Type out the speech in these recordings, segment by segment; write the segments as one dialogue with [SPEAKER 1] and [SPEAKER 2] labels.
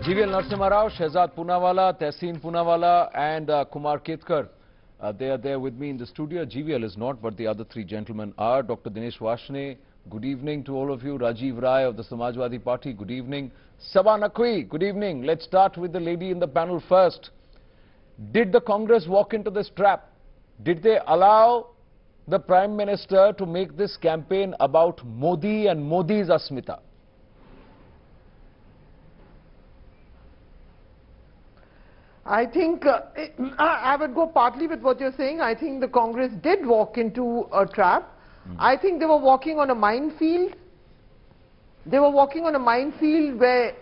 [SPEAKER 1] GVL Narasimha Rao, Shehzad Poonawalla, Tehseen Poonawalla and Kumar Ketkar. They are there with me in the studio. GVL is not, but the other three gentlemen are. Dr. Dinesh Washne, good evening to all of you. Rajiv Rai of the Samajwadi Party, good evening. Sabha Naqvi, good evening. Let's start with the lady in the panel first. Did the Congress walk into this trap? Did they allow the Prime Minister to make this campaign about Modi and Modi's Asmita?
[SPEAKER 2] I think I would go partly with what you're saying. I think the Congress did walk into a trap. I think they were walking on a minefield. They were walking on a minefield where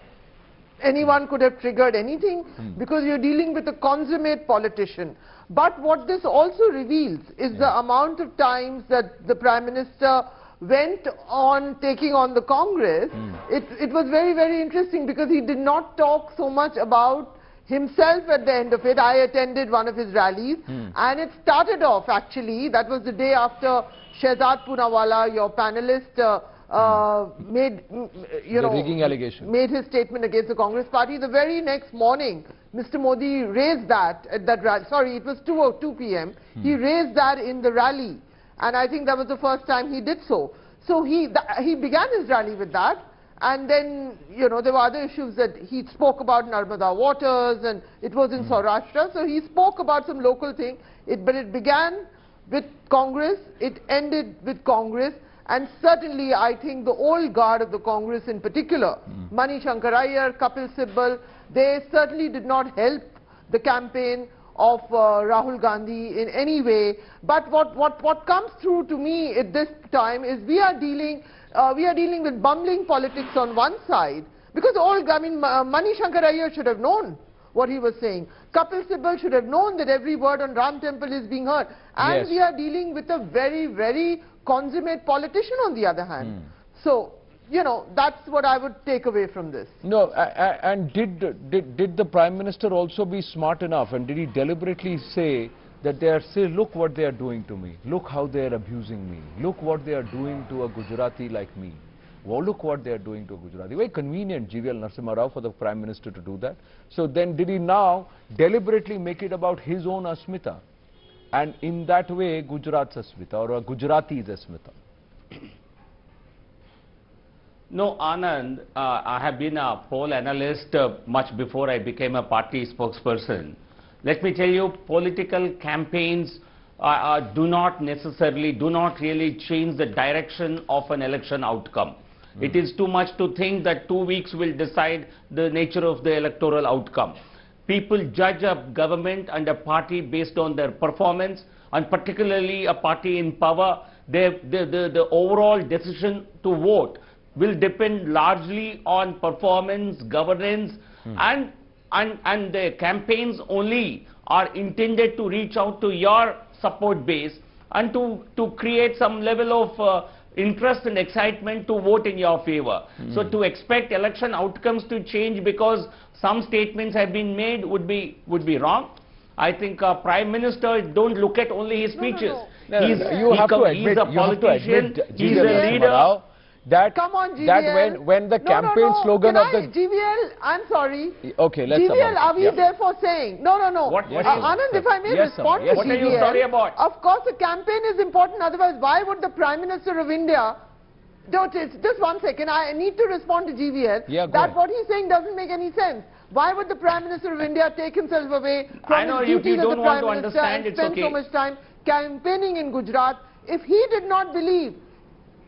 [SPEAKER 2] anyone could have triggered anything because you're dealing with a consummate politician. But what this also reveals is the amount of times that the Prime Minister went on taking on the Congress. It was very, very interesting because he did not talk so much about himself at the end of it. I attended one of his rallies and it started off actually, that was the day after Shehzad Poonawalla, your panelist, made,
[SPEAKER 1] rigging allegation.
[SPEAKER 2] Made his statement against the Congress party. The very next morning, Mr. Modi raised that at that rally. Sorry, it was 2 p.m. He raised that in the rally. And I think that was the first time he did so. So he began his rally with that. And then, there were other issues that he spoke about Narmada waters, and it was in Saurashtra. So he spoke about some local thing. But it began with Congress, it ended with Congress, and certainly I think the old guard of the Congress in particular, Mani Shankar Iyer, Kapil Sibal, they certainly did not help the campaign of Rahul Gandhi in any way. But what comes through to me at this time is we are dealing with bumbling politics on one side, because Mani Shankar Iyer should have known what he was saying. Kapil Sibal should have known that every word on Ram Temple is being heard. And we are dealing with a very, very consummate politician on the other hand. So, that's what I would take away from this.
[SPEAKER 1] No, and did the Prime Minister also be smart enough, and did he deliberately say that they are saying, look what they are doing to me, look how they are abusing me, look what they are doing to a Gujarati like me, well, look what they are doing to a Gujarati. Very convenient, GVL Narasimha Rao, for the Prime Minister to do that. So then did he now deliberately make it about his own Asmita, and in that way Gujarat's Asmita or a Gujarati's Asmita?
[SPEAKER 3] No, Anand, I have been a poll analyst much before I became a party spokesperson. Let me tell you, political campaigns do not really change the direction of an election outcome. It is too much to think that 2 weeks will decide the nature of the electoral outcome. People judge a government and a party based on their performance, and particularly a party in power. The overall decision to vote will depend largely on performance, governance, and the campaigns only are intended to reach out to your support base and to create some level of interest and excitement to vote in your favor. So to expect election outcomes to change because some statements have been made would be wrong. I think Prime Minister don't look at only his speeches. He's a politician, he's a leader.
[SPEAKER 2] Come on, GVL.
[SPEAKER 1] That when the campaign slogan of the
[SPEAKER 2] GVL, I'm sorry.
[SPEAKER 1] Okay, let's.
[SPEAKER 2] GVL, are we therefore saying? No.
[SPEAKER 3] What
[SPEAKER 2] Anand, if I may respond to GVL.
[SPEAKER 3] What are you sorry about?
[SPEAKER 2] Of course, the campaign is important. Otherwise, why would the Prime Minister of India? Just 1 second. I need to respond to GVL. That what he's saying doesn't make any sense. Why would the Prime Minister of India take himself away from his duties as the Prime Minister and spend so much time campaigning in Gujarat if he did not believe?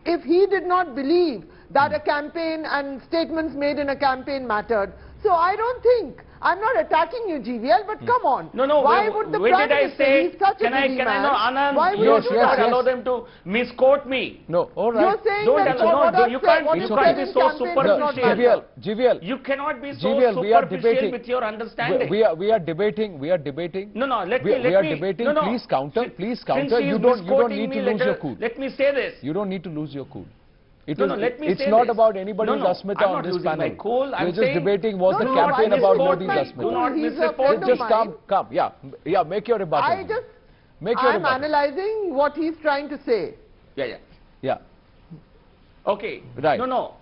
[SPEAKER 2] If he did not believe that a campaign and statements made in a campaign mattered. So I don't think, I'm not attacking you, GVL, but come on.
[SPEAKER 3] No,
[SPEAKER 2] why would the Prime Minister, he's such a busy man,
[SPEAKER 3] Anand,
[SPEAKER 2] why would
[SPEAKER 3] you should not allow them to misquote me.
[SPEAKER 1] No, all right.
[SPEAKER 2] You're saying that
[SPEAKER 3] you can't be so superficial.
[SPEAKER 1] GVL.
[SPEAKER 3] You cannot be so superficial with your understanding.
[SPEAKER 1] We are debating.
[SPEAKER 3] No, let me
[SPEAKER 1] debating. Please counter. You don't need to lose your cool.
[SPEAKER 3] Let me say this.
[SPEAKER 1] You don't need to lose your cool.
[SPEAKER 3] It's
[SPEAKER 1] not about anybody's Asmita on this panel. We're just debating was the campaign about Modi's Asmita.
[SPEAKER 3] Do not misreport.
[SPEAKER 1] Just come. Yeah. Make your rebuttal.
[SPEAKER 2] I'm analyzing what he's trying to say.
[SPEAKER 3] Yeah. Okay.
[SPEAKER 1] Right.
[SPEAKER 3] No.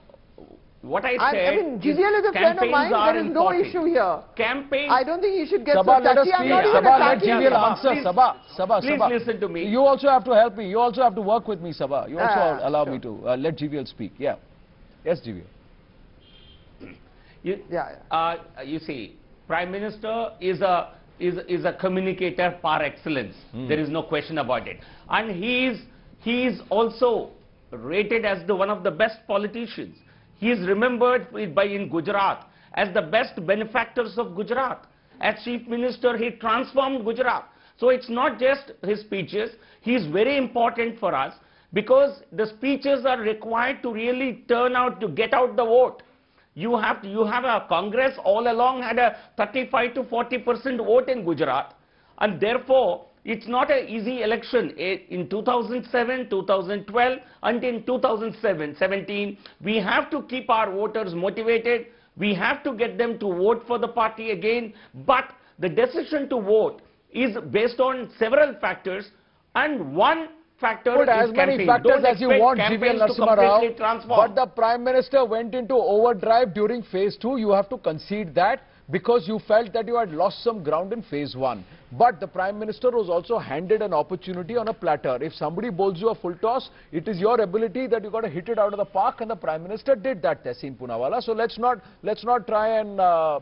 [SPEAKER 3] what I
[SPEAKER 2] I
[SPEAKER 3] said
[SPEAKER 2] mean, GVL is a friend of
[SPEAKER 3] campaigns
[SPEAKER 2] mine.
[SPEAKER 3] are
[SPEAKER 2] There is no
[SPEAKER 3] important.
[SPEAKER 2] issue here.
[SPEAKER 3] Campaigns.
[SPEAKER 2] I don't think you should get
[SPEAKER 1] Sabha,
[SPEAKER 2] so
[SPEAKER 1] let us
[SPEAKER 2] touchy. I'm
[SPEAKER 1] speak.
[SPEAKER 2] not even
[SPEAKER 1] Sabha, let
[SPEAKER 2] attacking
[SPEAKER 1] GVL
[SPEAKER 2] you.
[SPEAKER 1] answer.
[SPEAKER 3] Please-
[SPEAKER 1] Sabha,
[SPEAKER 3] please
[SPEAKER 1] Sabha.
[SPEAKER 3] listen to me.
[SPEAKER 1] You also have to help me. You also have to work with me, Sabha. You also allow
[SPEAKER 2] sure.
[SPEAKER 1] me to let GVL speak. Yeah. Yes, GVL.
[SPEAKER 3] You see, Prime Minister is a communicator par excellence. There is no question about it. And he is also rated as one of the best politicians. He is remembered in Gujarat as the best benefactors of Gujarat. As Chief Minister, he transformed Gujarat. So it's not just his speeches. He is very important for us because the speeches are required to really turn out to get out the vote. You have a Congress all along had a 35 to 40% vote in Gujarat, and therefore it's not an easy election. In 2007, 2012, and in 2017, we have to keep our voters motivated. We have to get them to vote for the party again. But the decision to vote is based on several factors, and one factor
[SPEAKER 1] Put as
[SPEAKER 3] is
[SPEAKER 1] many
[SPEAKER 3] campaign.
[SPEAKER 1] factors
[SPEAKER 3] Don't
[SPEAKER 1] as you
[SPEAKER 3] expect
[SPEAKER 1] want, GVL
[SPEAKER 3] campaigns to
[SPEAKER 1] Narasimha
[SPEAKER 3] completely
[SPEAKER 1] Rao.
[SPEAKER 3] transform.
[SPEAKER 1] But the Prime Minister went into overdrive during phase 2. You have to concede that because you felt that you had lost some ground in phase 1. But the Prime Minister was also handed an opportunity on a platter. If somebody bowls you a full toss, it is your ability that you got to hit it out of the park, and the Prime Minister did that, Tehseen Poonawalla. So let's not try and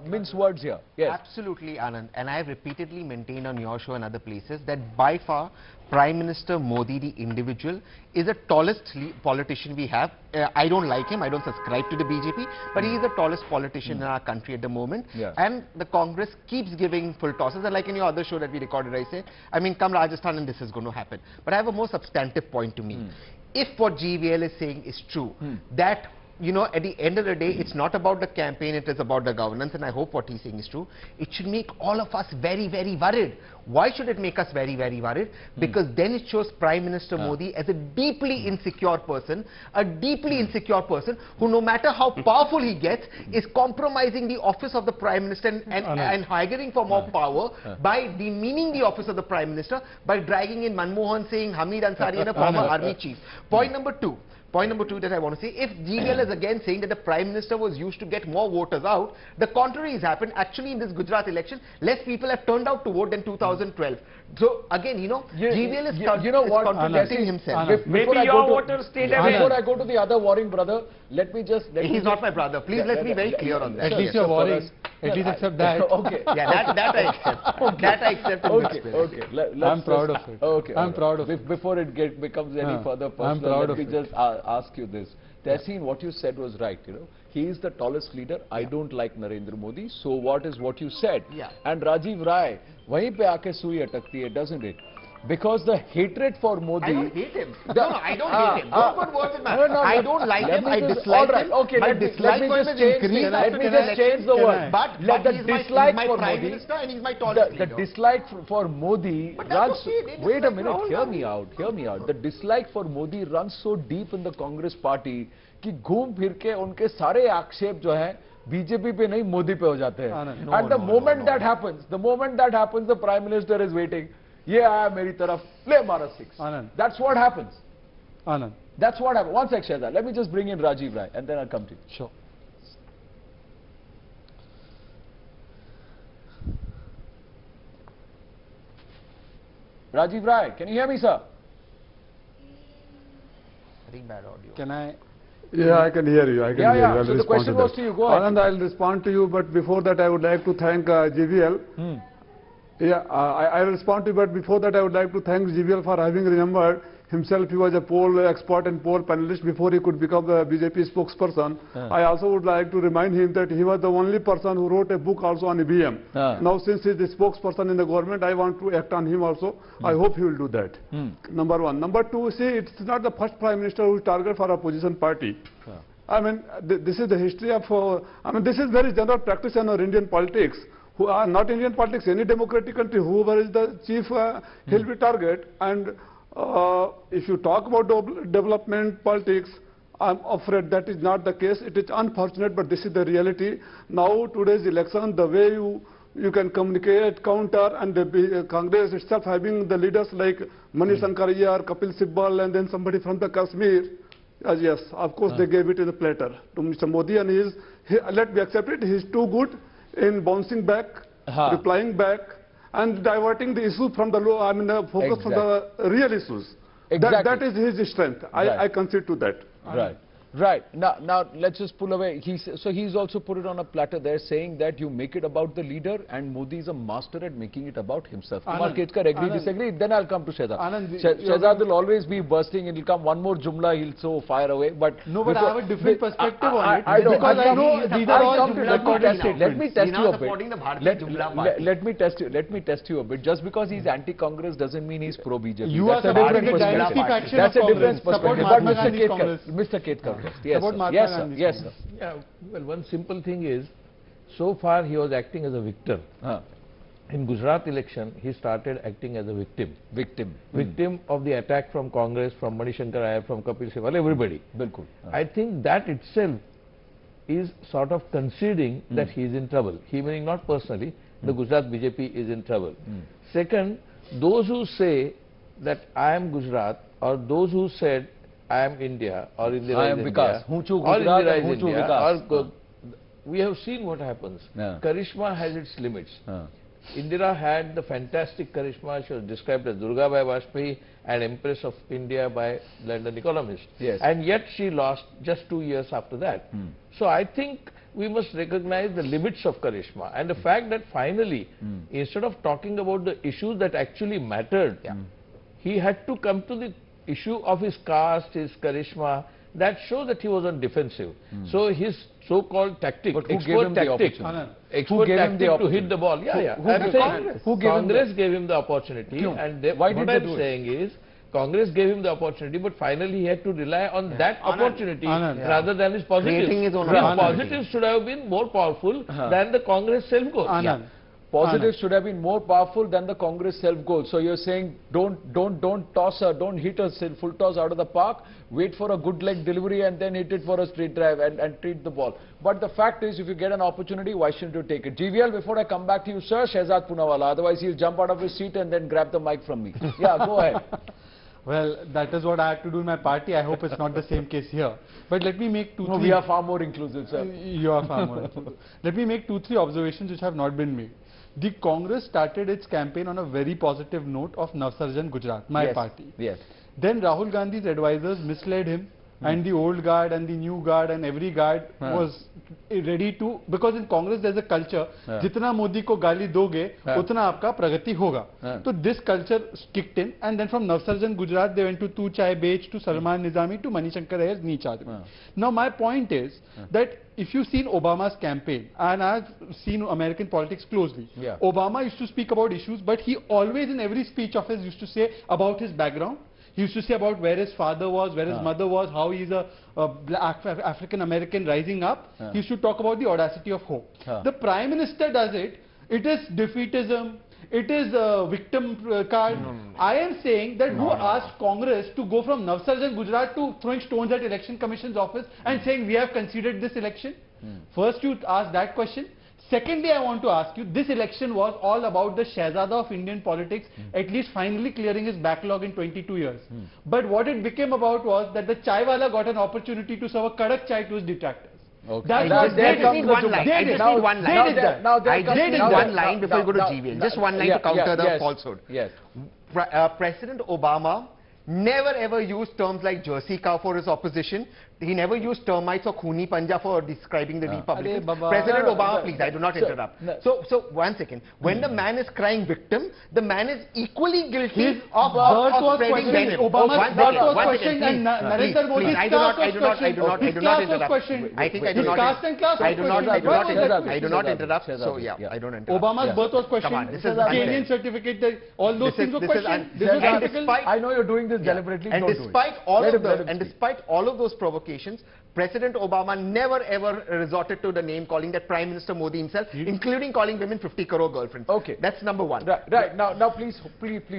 [SPEAKER 1] mince words here. Yes.
[SPEAKER 4] Absolutely, Anand. And I have repeatedly maintained on your show and other places that by far Prime Minister Modi, the individual, is the tallest politician we have. I don't like him. I don't subscribe to the BJP, but he is the tallest politician in our country at the moment.
[SPEAKER 1] Yeah.
[SPEAKER 4] And the Congress keeps giving full tosses. And like in your other show that we recorded, I say, I mean, come Rajasthan and this is going to happen. But I have a more substantive point to me. If what GVL is saying is true, that you know, at the end of the day, it's not about the campaign, it is about the governance, and I hope what he's saying is true. It should make all of us very, very worried. Why should it make us very, very worried? Because then it shows Prime Minister Modi as a deeply insecure person, who no matter how powerful he gets, is compromising the office of the Prime Minister and hiring for more power by demeaning the office of the Prime Minister, by dragging in Manmohan Singh, Hamid Ansari and a former army chief. Point number two that I want to say, if GVL is again saying that the Prime Minister was used to get more voters out, the contrary has happened. Actually, in this Gujarat election, less people have turned out to vote than 2012. So, again, you know, GVL is contradicting himself.
[SPEAKER 3] Maybe your voters stayed away.
[SPEAKER 1] Before I go to the other warring brother, let me just...
[SPEAKER 4] He's not my brother. Please let me be very clear on that.
[SPEAKER 5] At least you're worrying. At least accept that.
[SPEAKER 1] Okay.
[SPEAKER 4] Yeah, that I accept. That I accept.
[SPEAKER 1] Okay.
[SPEAKER 5] I'm proud of it.
[SPEAKER 1] Okay.
[SPEAKER 5] I'm proud of it.
[SPEAKER 1] Before it becomes any further personal,
[SPEAKER 5] I'm proud
[SPEAKER 1] let me
[SPEAKER 5] of
[SPEAKER 1] just ask you this. Tehseen, what you said was right, you know. He is the tallest leader. I don't like Narendra Modi. So what is what you said?
[SPEAKER 4] Yeah.
[SPEAKER 1] And Rajiv Rai, wahin pe aake sui atakti hai, doesn't it? Because the hatred for Modi...
[SPEAKER 4] I don't hate him. No, I don't hate him. Don't put words in my mouth. I don't like him. I dislike him.
[SPEAKER 1] Okay,
[SPEAKER 4] my
[SPEAKER 1] let
[SPEAKER 4] dislike
[SPEAKER 1] me
[SPEAKER 4] for him
[SPEAKER 1] just
[SPEAKER 4] is
[SPEAKER 1] change
[SPEAKER 4] increased.
[SPEAKER 1] let me just change the word.
[SPEAKER 4] But
[SPEAKER 1] the
[SPEAKER 4] he's
[SPEAKER 1] dislike
[SPEAKER 4] my
[SPEAKER 1] for
[SPEAKER 4] Prime
[SPEAKER 1] Modi,
[SPEAKER 4] Minister and he's my tallest
[SPEAKER 1] the
[SPEAKER 4] leader.
[SPEAKER 1] dislike for Modi
[SPEAKER 4] But that's
[SPEAKER 1] runs...
[SPEAKER 4] okay, they
[SPEAKER 1] Wait a
[SPEAKER 4] dislike
[SPEAKER 1] minute,
[SPEAKER 4] Rahul
[SPEAKER 1] hear
[SPEAKER 4] Gandhi.
[SPEAKER 1] me out. The dislike for Modi runs so deep in the Congress party कि घूम फिर के उनके सारे आक्षेप जो हैं BJP पे नहीं मोदी पे हो जाते हैं. And the moment that happens, the Prime Minister is waiting. ये आया मेरी तरफ, ले मारा 6.
[SPEAKER 5] Anand.
[SPEAKER 1] That's what happens.
[SPEAKER 5] Anand.
[SPEAKER 1] That's what happens. One sec, Shehzad. Let me just bring in Rajiv Rai and then I'll come to you.
[SPEAKER 5] Sure.
[SPEAKER 1] Rajiv Rai, can you hear me, sir?
[SPEAKER 4] Very bad audio.
[SPEAKER 5] Can I?
[SPEAKER 6] Yeah, I can hear you. I can hear you. I'll
[SPEAKER 1] So the
[SPEAKER 6] respond
[SPEAKER 1] question
[SPEAKER 6] to
[SPEAKER 1] was
[SPEAKER 6] that.
[SPEAKER 1] to you. Go ahead.
[SPEAKER 6] Anand, I'll respond to you, but before that, I would like to thank GVL. Yeah, I'll respond to you, but before that, I would like to thank GVL for having remembered himself. He was a poll expert and poll panelist before he could become the BJP spokesperson. I also would like to remind him that he was the only person who wrote a book also on EVM. Now, since he is the spokesperson in the government, I want to act on him also. I hope he will do that. Number one. Number two, see, it's not the first Prime Minister who is targeted for opposition party. I mean, this is the history of, I mean, this is very general practice in our Indian politics. Who are not Indian politics, any democratic country, whoever is the chief, he'll be target. And if you talk about development politics, I'm afraid that is not the case. It is unfortunate, but this is the reality. Now, today's election, the way you can communicate, counter, and the Congress itself having the leaders like Manish Sankariya or Kapil Sibal, and then somebody from the Kashmir, Yes, of course they gave it in a platter to Mr. Modi, and let me accept it, he's too good in bouncing back, replying back, and diverting the issue from the low, focus from the real issues.
[SPEAKER 1] Exactly.
[SPEAKER 6] That is his strength. I concede to that.
[SPEAKER 1] Right. Right. Now let's just pull away. So he's also put it on a platter there, saying that you make it about the leader, and Modi is a master at making it about himself. Kumar Ketkar, agree, disagree? Then I'll come to Shehzad. Shehzad will always be bursting. It'll come one more jumla, he'll so fire away. But
[SPEAKER 5] no, but I have a different perspective on it.
[SPEAKER 1] I know.
[SPEAKER 5] Because I know these are all jumla.
[SPEAKER 1] Let me test you a bit. Let me test you a bit. Just because he's anti-Congress doesn't mean he's pro-BJP.
[SPEAKER 5] You are supporting the dynasty faction of Congress.
[SPEAKER 1] That's a different perspective. But
[SPEAKER 5] Mr.
[SPEAKER 1] Mr. Ketkar. Yes,
[SPEAKER 5] Yes,
[SPEAKER 1] sir. Yes, sir.
[SPEAKER 7] Yeah, well, one simple thing is, so far he was acting as a victor. In Gujarat election, he started acting as a victim. Victim of the attack from Congress, from Manishankar Iyer, from Kapil Sibal, everybody.
[SPEAKER 1] Bilkul.
[SPEAKER 7] I think that itself is sort of conceding that he is in trouble. He meaning not personally, the Gujarat BJP is in trouble. Second, those who say that I am Gujarat, or those who said I am India, or Indira is India, or Indira is India, we have seen what happens. Charisma has its limits. Indira had the fantastic charisma. She was described as Durgabai Vajpayee, an Empress of India by London Economist. And yet she lost just 2 years after that. So I think we must recognize the limits of charisma, and the fact that finally, instead of talking about the issues that actually mattered, he had to come to the issue of his caste, his charisma. That shows that he was on defensive. So his so-called tactic, expert tactic to hit the ball. Congress gave him the opportunity, and what I'm saying is, Congress gave him the opportunity, but finally he had to rely on that opportunity rather than his positives. His positives should have been more powerful than the Congress self-goal.
[SPEAKER 1] Positives should have been more powerful than the Congress self-goal. So you're saying don't hit a full toss out of the park, wait for a good leg delivery and then hit it for a straight drive and treat the ball. But the fact is, if you get an opportunity, why shouldn't you take it? GVL, before I come back to you, sir, Shehzad Poonawalla, otherwise he'll jump out of his seat and then grab the mic from me. Yeah, go ahead.
[SPEAKER 5] Well, that is what I had to do in my party. I hope it's not the same case here. But let me make three...
[SPEAKER 1] we are far more inclusive, sir.
[SPEAKER 5] You are far more inclusive. Let me make 2-3 observations which have not been made. The Congress started its campaign on a very positive note of Navsarjan Gujarat, my party. Then Rahul Gandhi's advisors misled him, and the old guard and the new guard and every guard was ready to, because in Congress there's a culture, jitna Modi ko gali doge, utna aapka pragati hoga. So this culture kicked in, and then from Navsarjan Gujarat they went to Tu Chai Bech, to Salman Nizami, to Manishankar Iyer's Neech Aadmi. Now my point is that if you've seen Obama's campaign, and I've seen American politics closely, Obama used to speak about issues, but he always in every speech of his used to say about his background. He used to say about where his father was, where his mother was, how he's a African American rising up. He used to talk about the audacity of hope. The Prime Minister does it. It is defeatism. It is a victim card. I am saying that who asked Congress to go from Navsarjan Gujarat to throwing stones at Election Commission's office and saying we have conceded this election? First you ask that question. Secondly, I want to ask you, this election was all about the Shehzada of Indian politics, at least finally clearing his backlog in 22 years. But what it became about was that the chaiwala got an opportunity to serve a kadak chai to his detractors.
[SPEAKER 4] I just need one line. I just need one line. One line before you go to GVL. Just one line to counter the falsehood. President Obama never ever used terms like Jersey cow for his opposition. He never used termites or Khuni Panja for describing the Republicans. President Obama, please, I do not interrupt. So 1 second. When the man is crying victim, the man is equally guilty of spreading venom.
[SPEAKER 5] Obama's birth was questioned and Narendra Modi's
[SPEAKER 4] I do not interrupt. I think I do not interrupt. I do not interrupt. So yeah, I don't interrupt.
[SPEAKER 5] Obama's birth was questioned. This is Kenyan certificate. All those things were questioned. This is article.
[SPEAKER 1] I know you're doing this deliberately.
[SPEAKER 4] And despite all of those provocations, President Obama never ever resorted to the name calling that Prime Minister Modi himself, including calling women 50 crore girlfriends.
[SPEAKER 1] Okay.
[SPEAKER 4] That's number one.
[SPEAKER 1] Right. Now please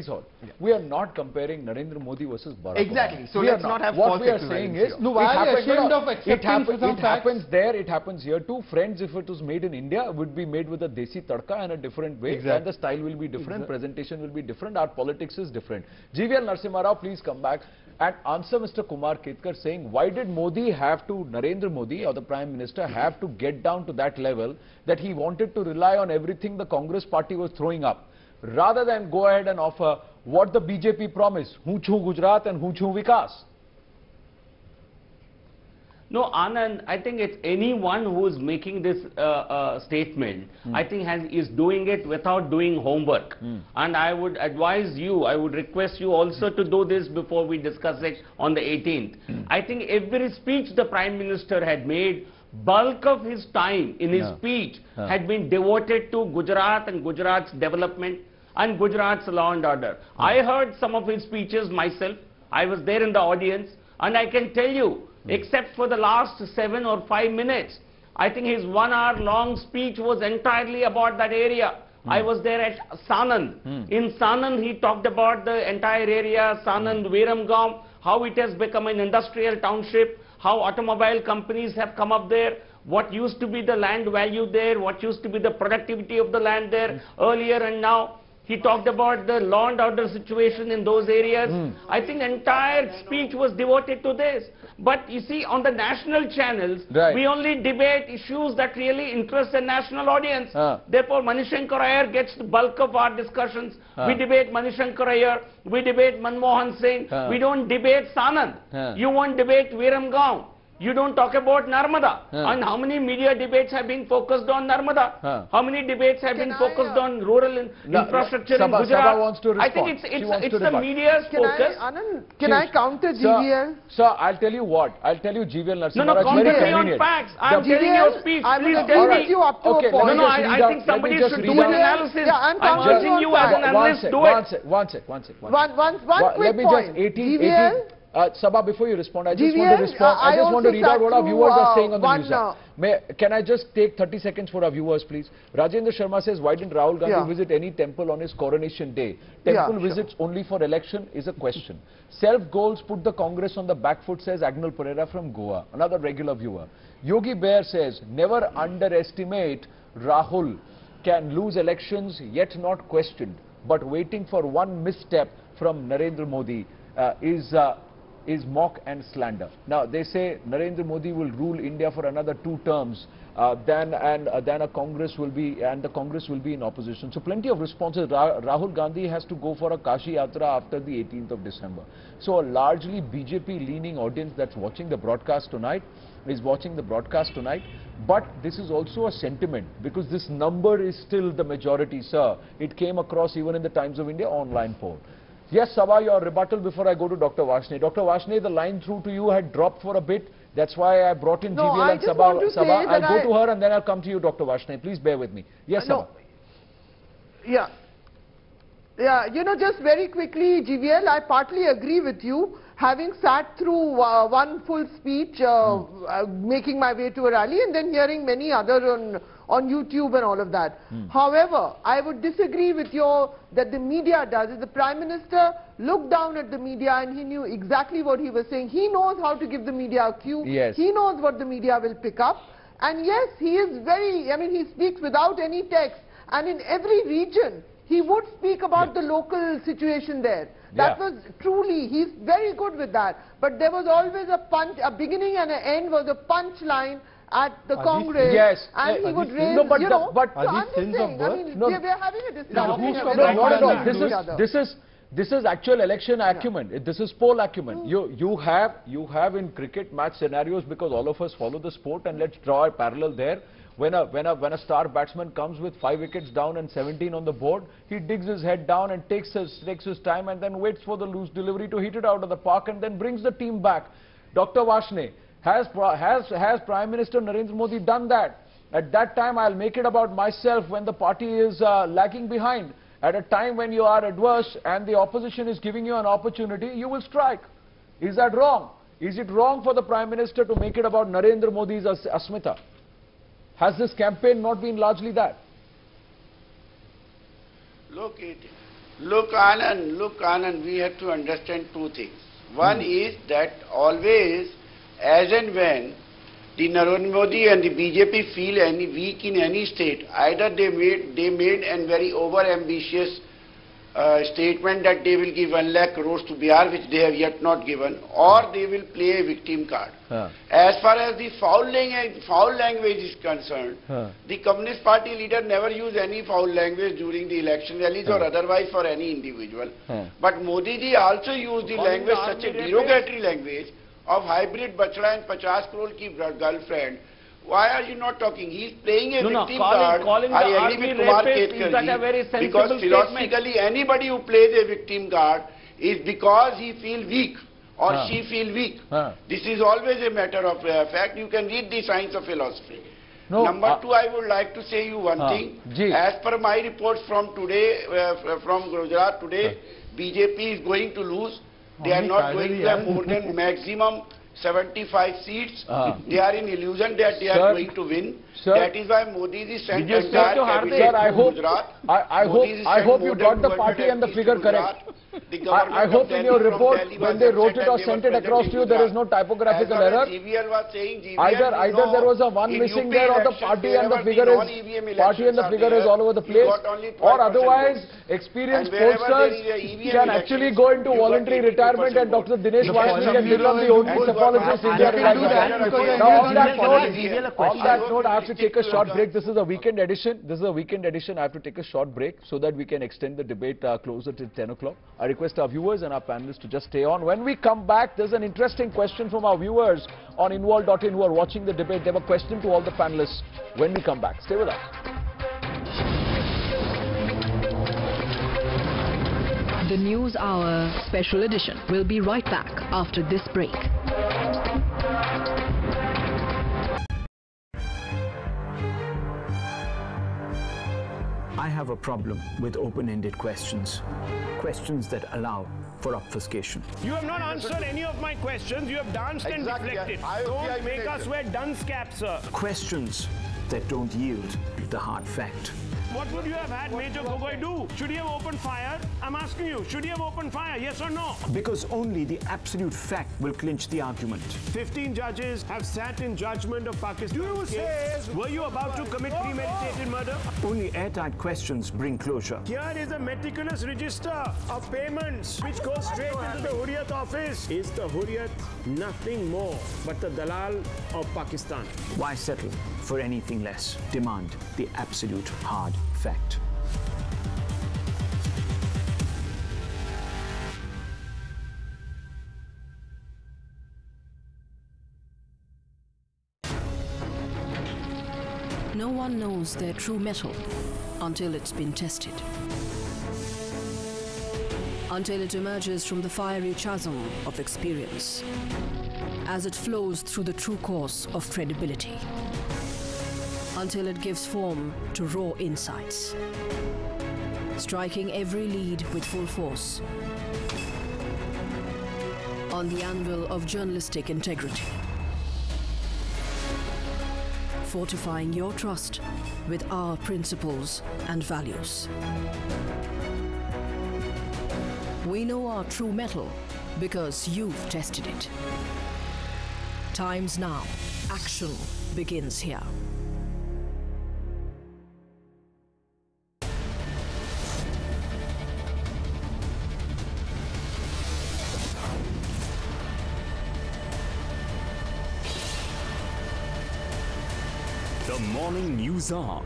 [SPEAKER 1] hold. We are not comparing Narendra Modi versus Barack Obama.
[SPEAKER 4] Exactly. So let's not have false
[SPEAKER 1] exercises. What we are saying is,
[SPEAKER 5] no, why are you ashamed of accepting some
[SPEAKER 1] facts? It happens there, it happens here too. Friends, if it was made in India, would be made with a desi tadka in a different way. And the style will be different, presentation will be different, our politics is different. GVL Narasimha Rao, please come back. and answer Mr. Kumar Ketkar saying, why did Modi have to, Narendra Modi or the Prime Minister have to get down to that level that he wanted to rely on everything the Congress party was throwing up, rather than go ahead and offer what the BJP promised, Hu Chu Gujarat and Hu Chu Vikas?
[SPEAKER 3] No, Anand, I think it's anyone who is making this statement, I think is doing it without doing homework. And I would advise you, I would request you also to do this before we discuss it on the 18th. I think every speech the Prime Minister had made, bulk of his time in his speech had been devoted to Gujarat and Gujarat's development and Gujarat's law and order. I heard some of his speeches myself. I was there in the audience, and I can tell you, except for the last 7 or 5 minutes, I think his 1 hour long speech was entirely about that area. I was there at Sanand. In Sanand, he talked about the entire area, Sanand, Viramgaon, how it has become an industrial township, how automobile companies have come up there, what used to be the land value there, what used to be the productivity of the land there earlier and now. He talked about the law and order situation in those areas. I think the entire speech was devoted to this. But you see, on the national channels, we only debate issues that really interest the national audience. Therefore, Manishankar Iyer gets the bulk of our discussions. We debate Manishankar Iyer, we debate Manmohan Singh, we don't debate Sanand. You won't debate Viramgaon. You don't talk about Narmada. And how many media debates have been focused on Narmada? How many debates have been focused on rural infrastructure in Gujarat?
[SPEAKER 1] Wants to respond.
[SPEAKER 3] I think it's the media's focus.
[SPEAKER 2] Can I counter GVL?
[SPEAKER 1] Sir, I'll tell you what. I'll tell you GVL Narasimha.
[SPEAKER 3] No, counter me on facts. I'm telling you a speech. Please tell me.
[SPEAKER 2] You up to a point.
[SPEAKER 3] No, I think somebody should do an analysis. I'm urging you as an analyst, do it.
[SPEAKER 2] One quick
[SPEAKER 1] point. Let me just, Sabha, before you respond, I just want to respond. I just want to read out what our viewers are saying on the news. Can I just take 30 seconds for our viewers, please? Rajendra Sharma says, why didn't Rahul Gandhi visit any temple on his coronation day? Temple visits only for election is a question. Self-goals put the Congress on the back foot, says Agnal Pereira from Goa, another regular viewer. Yogi Bear says, never underestimate Rahul. Can lose elections, yet not questioned. But waiting for one misstep from Narendra Modi is mock and slander. Now they say Narendra Modi will rule India for another 2 terms, then a Congress will be, and the Congress will be in opposition. So plenty of responses. Rahul Gandhi has to go for a Kashi Yatra after the 18th of December. So a largely BJP leaning audience that's watching the broadcast tonight is watching the broadcast tonight. But this is also a sentiment, because this number is still the majority, sir. It came across even in the Times of India online poll. Yes, Sabha, your rebuttal before I go to Dr. Varshney. Dr. Varshney, the line through to you had dropped for a bit. That's why I brought in GVL and Sabha. I'll go to her and then I'll come to you, Dr. Varshney. Please bear with me. Yes, Sabha.
[SPEAKER 2] Yeah, you know, just very quickly, GVL, I partly agree with you. Having sat through one full speech, making my way to a rally, and then hearing many other on YouTube and all of that. However, I would disagree with you that the media does. The Prime Minister looked down at the media and he knew exactly what he was saying. He knows how to give the media a cue. He knows what the media will pick up. And yes, he is very, I mean, he speaks without any text. And in every region, he would speak about the local situation there. That was truly, he's very good with that. But there was always a punch, a beginning and an end was a punch line at the Congress, and he would raise, you know, so I'm just saying, I mean, we're having a discussion.
[SPEAKER 1] This is actual election acumen. This is poll acumen. You have in cricket match scenarios, because all of us follow the sport, and let's draw a parallel there. When a star batsman comes with 5 wickets down and 17 on the board, he digs his head down and takes his time and then waits for the loose delivery to hit it out of the park and then brings the team back. Dr. Varshney, has Prime Minister Narendra Modi done that? At that time, I'll make it about myself when the party is lagging behind. At a time when you are adverse and the opposition is giving you an opportunity, you will strike. Is that wrong? Is it wrong for the Prime Minister to make it about Narendra Modi's Asmita? Has this campaign not been largely that?
[SPEAKER 8] Look, Anand, we have to understand 2 things. One is that always, as and when the Narendra Modi and the BJP feel any weak in any state, either they made a very over-ambitious statement that they will give 1 lakh crores to Bihar, which they have yet not given, or they will play a victim card. As far as the foul language is concerned, the Communist Party leader never used any foul language during the election rallies or otherwise for any individual. But Modi ji also used the language, such a derogatory language of hybrid bachda and 50 crore ki girlfriend. Why are you not talking? He is playing a victim card. I agree with Kumar Ketkar, because philosophically anybody who plays a victim card is because he feels weak or she feels weak. This is always a matter of fact. You can read the science of philosophy. Number two, I would like to say you one thing. As per my reports from today, from Gujarat today, BJP is going to lose. They are not going to have more than maximum 75 seats. They are in illusion that they are going to win. That is why Modi ji sent entire cabinet to Gujarat.
[SPEAKER 1] I hope you got the party and the figure correct. I hope in your report, when they wrote it or sent it across to you, there is no typographical error. Either there was a one missing there, or the party and the figure is all over the place, or otherwise experienced pollsters can actually go into voluntary retirement and Dr. Dinesh Washne can become the only cephalogist India has. Now on that note, I have to take a short break. This is a weekend edition. I have to take a short break so that we can extend the debate closer to 10 o'clock. I request our viewers and our panelists to just stay on. When we come back, there's an interesting question from our viewers on Involve.in who are watching the debate. They have a question to all the panelists when we come back. Stay with us.
[SPEAKER 9] The News Hour Special Edition. We'll be right back after this break.
[SPEAKER 10] I have a problem with open-ended questions. Questions that allow for obfuscation.
[SPEAKER 11] You have not answered any of my questions. You have danced and deflected. Don't make us wear dunce caps, sir.
[SPEAKER 10] Questions that don't yield the hard fact.
[SPEAKER 11] What would you have had Major Gogoi do? Should he have opened fire? I'm asking you, should he have opened fire, yes or no?
[SPEAKER 10] Because only the absolute fact will clinch the argument.
[SPEAKER 11] 15 judges have sat in judgment of Pakistan. Were you about to commit premeditated murder?
[SPEAKER 10] Only airtight questions bring closure.
[SPEAKER 11] Here is a meticulous register of payments which goes straight into the Hurriyat office. Is the Hurriyat nothing more but the Dalal of Pakistan?
[SPEAKER 10] Why settle for anything less? Demand the absolute hard fact.
[SPEAKER 9] No one knows their true metal until it's been tested. Until it emerges from the fiery chasm of experience, as it flows through the true course of credibility. Until it gives form to raw insights, striking every lead with full force on the anvil of journalistic integrity, fortifying your trust with our principles and values. We know our true metal because you've tested it. Time's now. Action begins here.
[SPEAKER 12] The Morning News Hour.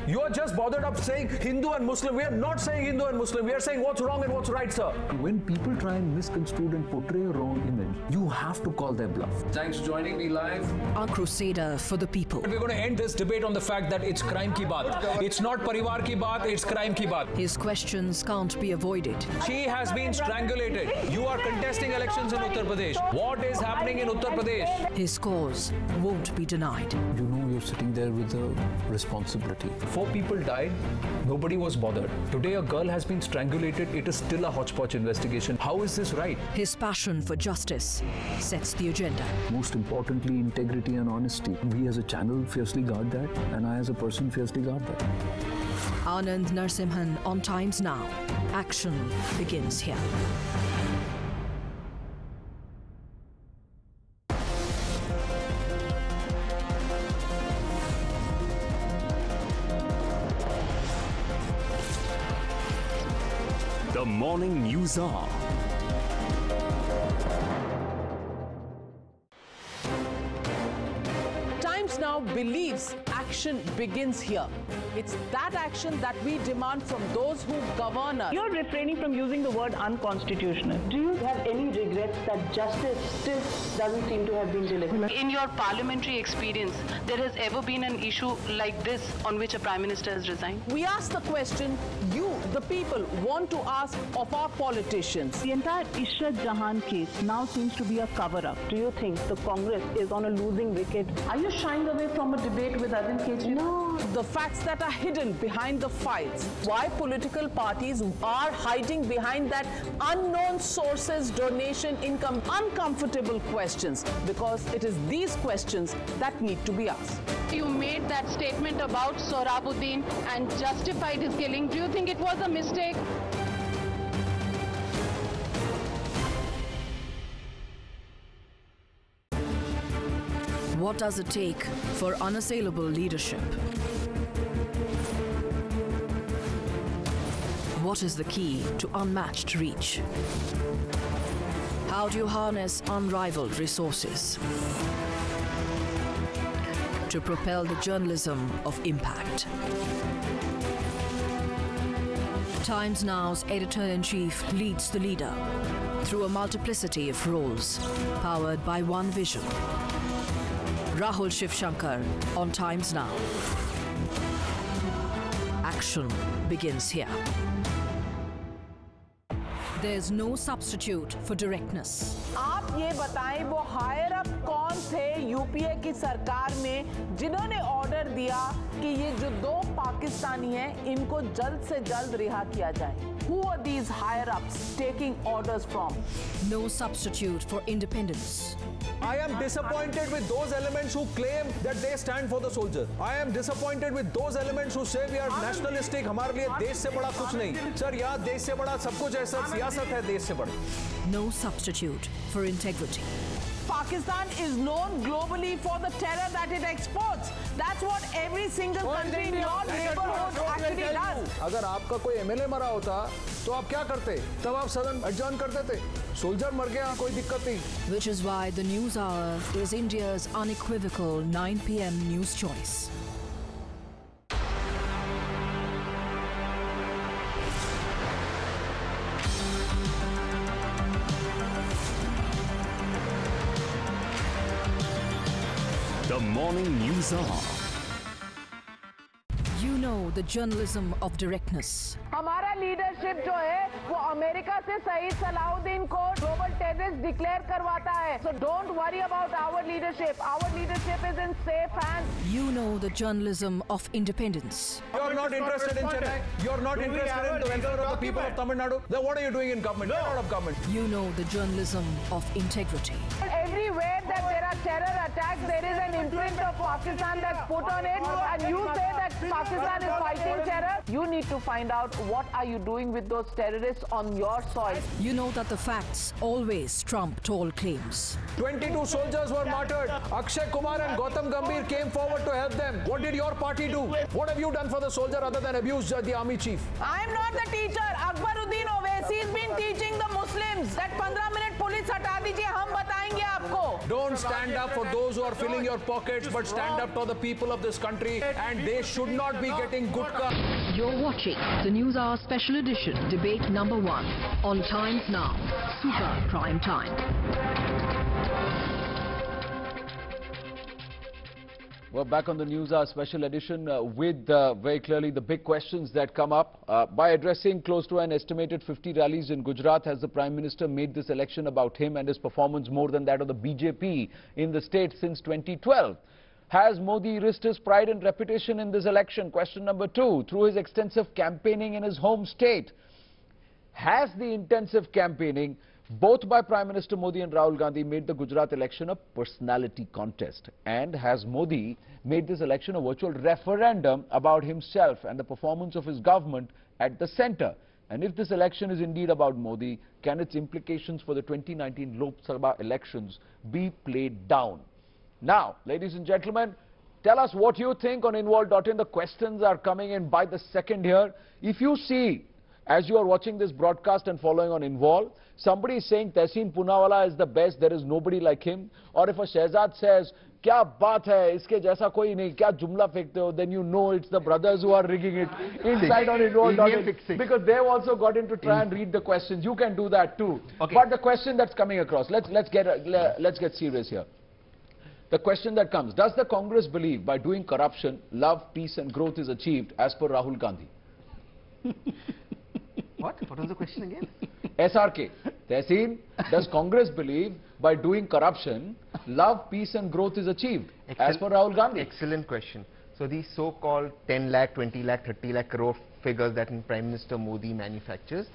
[SPEAKER 13] You are just bothered up saying Hindu and Muslim. We are not saying Hindu and Muslim. We are saying what's wrong and what's right, sir.
[SPEAKER 14] When people try and misconstrue and portray a wrong image, you have to call their bluff.
[SPEAKER 13] Thanks for joining me live.
[SPEAKER 9] Our crusader for the people.
[SPEAKER 13] We're going to end this debate on the fact that it's crime ki baat. It's not parivar ki baat, it's crime ki baat.
[SPEAKER 9] His questions can't be avoided.
[SPEAKER 13] She has been strangulated. You are contesting elections in Uttar Pradesh. What is happening in Uttar Pradesh?
[SPEAKER 9] His cause won't be denied.
[SPEAKER 14] You know you're sitting there with a responsibility.
[SPEAKER 13] 4 people died, nobody was bothered. Today a girl has been strangulated, it is still a hodgepodge investigation. How is this right?
[SPEAKER 9] His passion for justice sets the agenda.
[SPEAKER 14] Most importantly, integrity and honesty. We as a channel fiercely guard that, and I as a person fiercely guard that.
[SPEAKER 9] Anand Narasimhan on Times Now. Action begins here.
[SPEAKER 12] morning news hour.
[SPEAKER 15] Times Now believes action begins here. It's that action that we demand from those who govern us.
[SPEAKER 16] You're refraining from using the word unconstitutional. Do you have any regrets that justice still doesn't seem to have been delivered?
[SPEAKER 17] In your parliamentary experience, there has ever been an issue like this on which a Prime Minister has resigned?
[SPEAKER 15] We ask the question you, the people, want to ask of our politicians.
[SPEAKER 16] The entire Ishrat Jahan case now seems to be a cover-up. Do you think the Congress is on a losing wicket? Are you shying away from a debate with Arvind Kejriwal?
[SPEAKER 15] No. The facts that are hidden behind the files. Why political parties are hiding behind that unknown sources, donation, income. Uncomfortable questions, because it is these questions that need to be asked.
[SPEAKER 17] You made that statement about Sohrabuddin and justified his killing. Do you think it was a mistake?
[SPEAKER 9] What does it take for unassailable leadership? What is the key to unmatched reach? How do you harness unrivaled resources to propel the journalism of impact? Times Now's editor-in-chief leads the leader through a multiplicity of roles, powered by one vision. Rahul Shivshankar on Times Now. Action begins here. There's no substitute for directness.
[SPEAKER 15] आप ये बताएं वो higher up कौन थे UPA की सरकार में जिन्होंने ऑर्डर दिया कि ये जो दो पाकिस्तानी हैं इनको जल्द से जल्द रिहा किया जाए? Who are these higher ups taking orders from?
[SPEAKER 9] No substitute for independence.
[SPEAKER 13] I am disappointed with those elements who claim that they stand for the soldier. I am disappointed with those elements who say we are nationalistic. हमारे लिए देश से बड़ा कुछ नहीं. Sir यहाँ देश से बड़ा सब कुछ है. सर सियासत है देश से बड़ी.
[SPEAKER 9] No substitute for integrity.
[SPEAKER 15] Pakistan is known globally for the terror that it exports. That's what every single country in your neighborhood actually does.
[SPEAKER 13] अगर आपका कोई एमएलए मरा होता तो आप क्या करते? तब आप सदन adjourn करते थे. सोल्जर मर गया कोई दिक्कत नहीं.
[SPEAKER 9] Which is why the News Hour is India's unequivocal 9 p.m. news choice.
[SPEAKER 12] The morning news hour.
[SPEAKER 9] You know the journalism of directness.
[SPEAKER 15] हमारा लीडरशिप जो है वो अमेरिका से शहीद सलाउद्दीन को ग्लोबल टेररिस्ट डिक्लेयर करवाता है. So don't worry about our leadership. Our leadership is in safe hands.
[SPEAKER 9] You know the journalism of independence.
[SPEAKER 13] You're not interested in Chennai. You're not interested in the welfare of the people of Tamil Nadu. Then what are you doing in government? Get out of government.
[SPEAKER 9] You know the journalism of integrity.
[SPEAKER 15] Everywhere that there are terror attacks, there is an imprint of Pakistan that's put on it, and you say that Pakistan is fighting terror. You need to find out what are you doing with those terrorists on your soil.
[SPEAKER 9] You know that the facts always trump all claims.
[SPEAKER 13] 22 soldiers were martyred. Akshay Kumar and Gautam Gambhir came forward to help them. What did your party do? What have you done for the soldier other than abuse the army chief?
[SPEAKER 15] I'm not the teacher. Akbaruddin Owaisi has been teaching the Muslims that 15-minute police हटा दीजिए, हम बताएंगे आपको.
[SPEAKER 13] Don't stand up for those who are filling your pockets, but stand up for the people of this country, and they should not be getting gutka.
[SPEAKER 9] You're watching the News Hour Special Edition, Debate Number 1 on Times Now, Super Prime Time.
[SPEAKER 1] We're back on the News Hour Special Edition with very clearly the big questions that come up. By addressing close to an estimated 50 rallies in Gujarat, has the Prime Minister made this election about him and his performance more than that of the BJP in the state since 2012? Has Modi risked his pride and reputation in this election? Question number 2, through his extensive campaigning in his home state, has the intensive campaigning both by Prime Minister Modi and Rahul Gandhi made the Gujarat election a personality contest? And has Modi made this election a virtual referendum about himself and the performance of his government at the centre? And if this election is indeed about Modi, can its implications for the 2019 Lok Sabha elections be played down? Now, ladies and gentlemen, tell us what you think on Involved.in. The questions are coming in by the second here. If you see as you are watching this broadcast and following on Involve, somebody is saying Tehseen Poonawalla is the best, there is nobody like him, or if a Shehzad says, kya baat hai, iske jaisa koi nahi, kya jumla fekhte ho, then you know it's the brothers who are rigging it inside on Involve.in, because they've also got in to try and read the questions. You can do that too. Okay. But the question that's coming across, let's get serious here. The question that comes, does the Congress believe by doing corruption, love, peace and growth is achieved as per Rahul Gandhi?
[SPEAKER 4] What was the question again?
[SPEAKER 1] SRK, Tehseen, does Congress believe by doing corruption, love, peace and growth is achieved as per Rahul Gandhi?
[SPEAKER 4] Excellent question. So these so-called 10 lakh, 20 lakh, 30 lakh crore figures that Prime Minister Modi manufactures,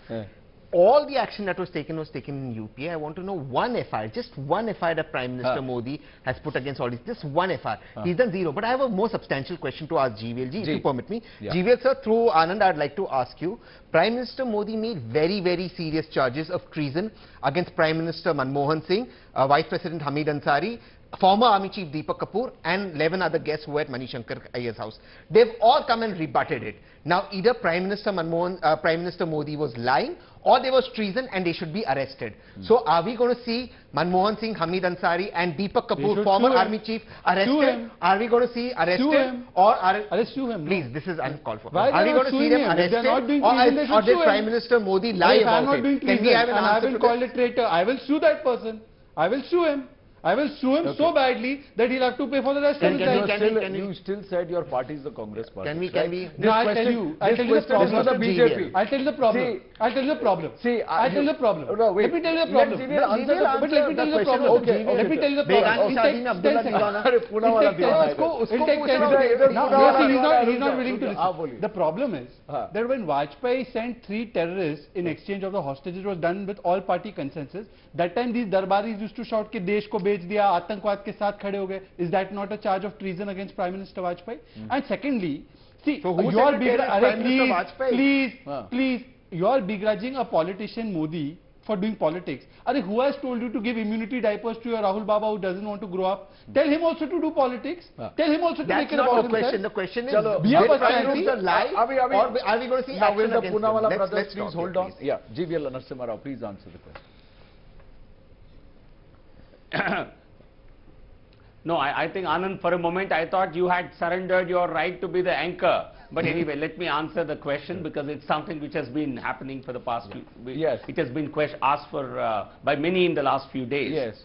[SPEAKER 4] all the action that was taken in UPA. I want to know one FIR, just one FIR that Prime Minister Modi has put against all these. Just one FIR. He's done zero. But I have a more substantial question to ask GVL ji, if you permit me. GVL sir, through Anand, I'd like to ask you, Prime Minister Modi made very, very serious charges of treason against Prime Minister Manmohan Singh, Vice President Hamid Ansari, former Army Chief Deepak Kapoor and 11 other guests who were at Manishankar Iyer's house. They've all come and rebutted it. Now either Prime Minister Modi was lying or there was treason and they should be arrested. So are we going to see Manmohan Singh, Hamid Ansari and Deepak Kapoor, former Army Chief, arrested? Are we going to see arrested or
[SPEAKER 5] sue him?
[SPEAKER 4] Please, this is uncalled for.
[SPEAKER 5] Why
[SPEAKER 4] are we going to see them arrested or did Prime Minister Modi lie about it?
[SPEAKER 5] Can we have an answer? I haven't called a traitor. I will sue that person. I will sue him. I will sue him so badly that he'll have to pay for the rest of his life.
[SPEAKER 1] You still said your party is the Congress party.
[SPEAKER 4] Can we?
[SPEAKER 5] No, I'll tell you the problem. I'll tell you the problem. I'll tell you the problem. I'll tell you the problem.
[SPEAKER 1] No, wait.
[SPEAKER 5] Let me tell you the problem. But let me tell you the problem.
[SPEAKER 1] Okay.
[SPEAKER 5] Let me tell you the problem. He's not willing to listen. The problem is that when Vajpayee sent 3 terrorists in exchange of the hostages, was done with all party consensus. That time these darbaris used to shout कि देश को बेच दिया, आतंकवाद के साथ खड़े हो गए. Is that not a charge of treason against Prime Minister Vajpayee? And secondly, see, you are please, you are begrudging a politician Modi for doing politics. Who has told you to give immunity diapers to your Rahul Baba who doesn't want to grow up? Tell him also to do politics. Tell him also to take care about himself.
[SPEAKER 4] The question is,
[SPEAKER 5] be a personality.
[SPEAKER 4] Or are we going to see
[SPEAKER 1] now
[SPEAKER 4] action
[SPEAKER 1] will the
[SPEAKER 4] against
[SPEAKER 1] Poonawalla
[SPEAKER 4] them?
[SPEAKER 1] brothers please hold on? Yeah, GVL Narasimha Rao, please answer the question.
[SPEAKER 3] No, I think, Anand, for a moment I thought you had surrendered your right to be the anchor. But anyway, let me answer the question because it's something which has been happening for the past few weeks.
[SPEAKER 1] Yes.
[SPEAKER 3] It has been asked for by many in the last few days.
[SPEAKER 1] Yes.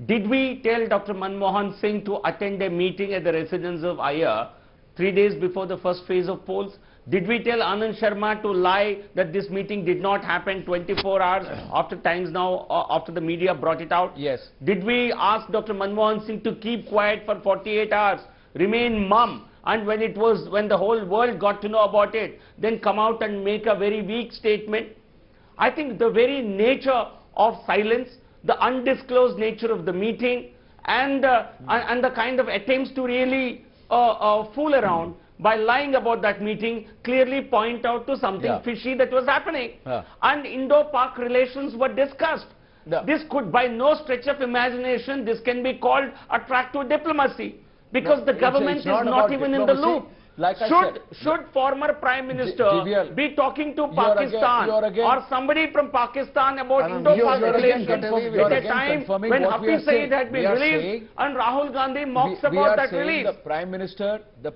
[SPEAKER 3] Did we tell Dr. Manmohan Singh to attend a meeting at the residence of Iyer 3 days before the first phase of polls? Did we tell Anand Sharma to lie that this meeting did not happen 24 hours after Times Now, after the media brought it out?
[SPEAKER 1] Yes.
[SPEAKER 3] Did we ask Dr. Manmohan Singh to keep quiet for 48 hours, remain mum, and when the whole world got to know about it, then come out and make a very weak statement? I think the very nature of silence, the undisclosed nature of the meeting, and the kind of attempts to really fool around by lying about that meeting clearly point out to something fishy that was happening. And Indo-Pak relations were discussed. This could, by no stretch of imagination, this can be called attractive diplomacy, because the government is not even in the loop.
[SPEAKER 1] Like
[SPEAKER 3] should former Prime Minister be talking to Pakistan or somebody from Pakistan about Indo-Pak relations at a time when Hafiz Saeed had been released and Rahul Gandhi mocks about that release?
[SPEAKER 1] The Prime Minister has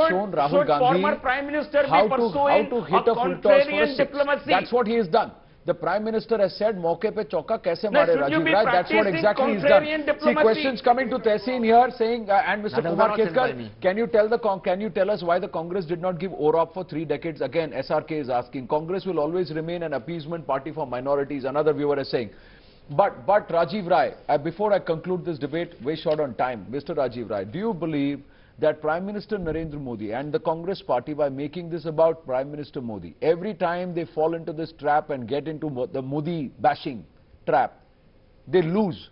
[SPEAKER 1] shown Rahul Gandhi
[SPEAKER 3] former Prime Minister be pursuing a contrarian diplomacy?
[SPEAKER 1] That's what he has done. The Prime Minister has said, "Mauke pe chauka kaise mare Rajiv Rai?" That's what exactly he's done. See, questions coming to Tehseen here saying, and Mr. Kumar Ketkar, can you tell us why the Congress did not give OROP for 3 decades? Again, SRK is asking. Congress will always remain an appeasement party for minorities. Another viewer is saying. But Rajiv Rai, before I conclude this debate, way short on time, Mr. Rajiv Rai, do you believe that Prime Minister Narendra Modi and the Congress party, by making this about Prime Minister Modi, every time they fall into this trap and get into the Modi bashing trap, they lose?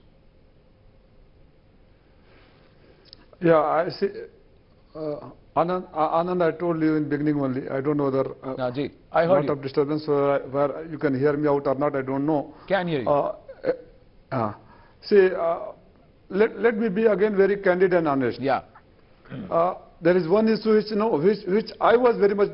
[SPEAKER 6] Yeah, I see. Anand, I told you in beginning only. I don't know whether
[SPEAKER 1] I heard
[SPEAKER 6] lot of disturbance where you can hear me out or not. I don't know.
[SPEAKER 1] Can hear you.
[SPEAKER 6] See, let me be again very candid and honest.
[SPEAKER 1] Yeah.
[SPEAKER 6] There is one issue which I was very much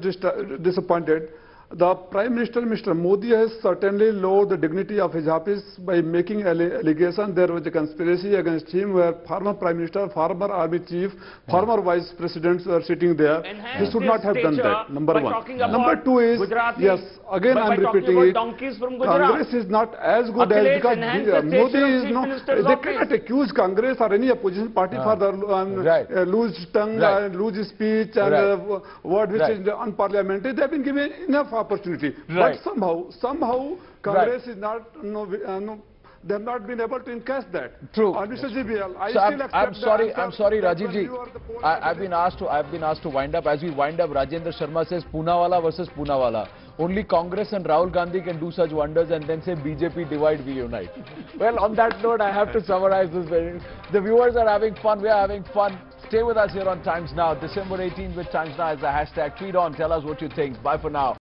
[SPEAKER 6] disappointed. The Prime Minister, Mr. Modi, has certainly lowered the dignity of his office by making allegation there was a conspiracy against him where former Prime Minister, former Army Chief, former Vice Presidents were sitting there. He should not have done that, number one. Number two is, yes, again I am repeating it, Congress is not as good as, because Modi is not, they cannot accuse Congress or any opposition party for the loose tongue, loose speech and word which is unparliamentary. They have been given enough opportunity, but somehow Congress is not, they have not been able to encash that.
[SPEAKER 1] True.
[SPEAKER 6] Mr. GVL,
[SPEAKER 1] I'm sorry, Rajiv ji. I've been asked to wind up. As we wind up, Rajendra Sharma says Poonawala versus Poonawala. Only Congress and Rahul Gandhi can do such wonders, and then say BJP divide, we unite. Well, on that note, I have to summarize this. The viewers are having fun. We are having fun. Stay with us here on Times Now. December 18th with Times Now as the hashtag. Tweet on. Tell us what you think. Bye for now.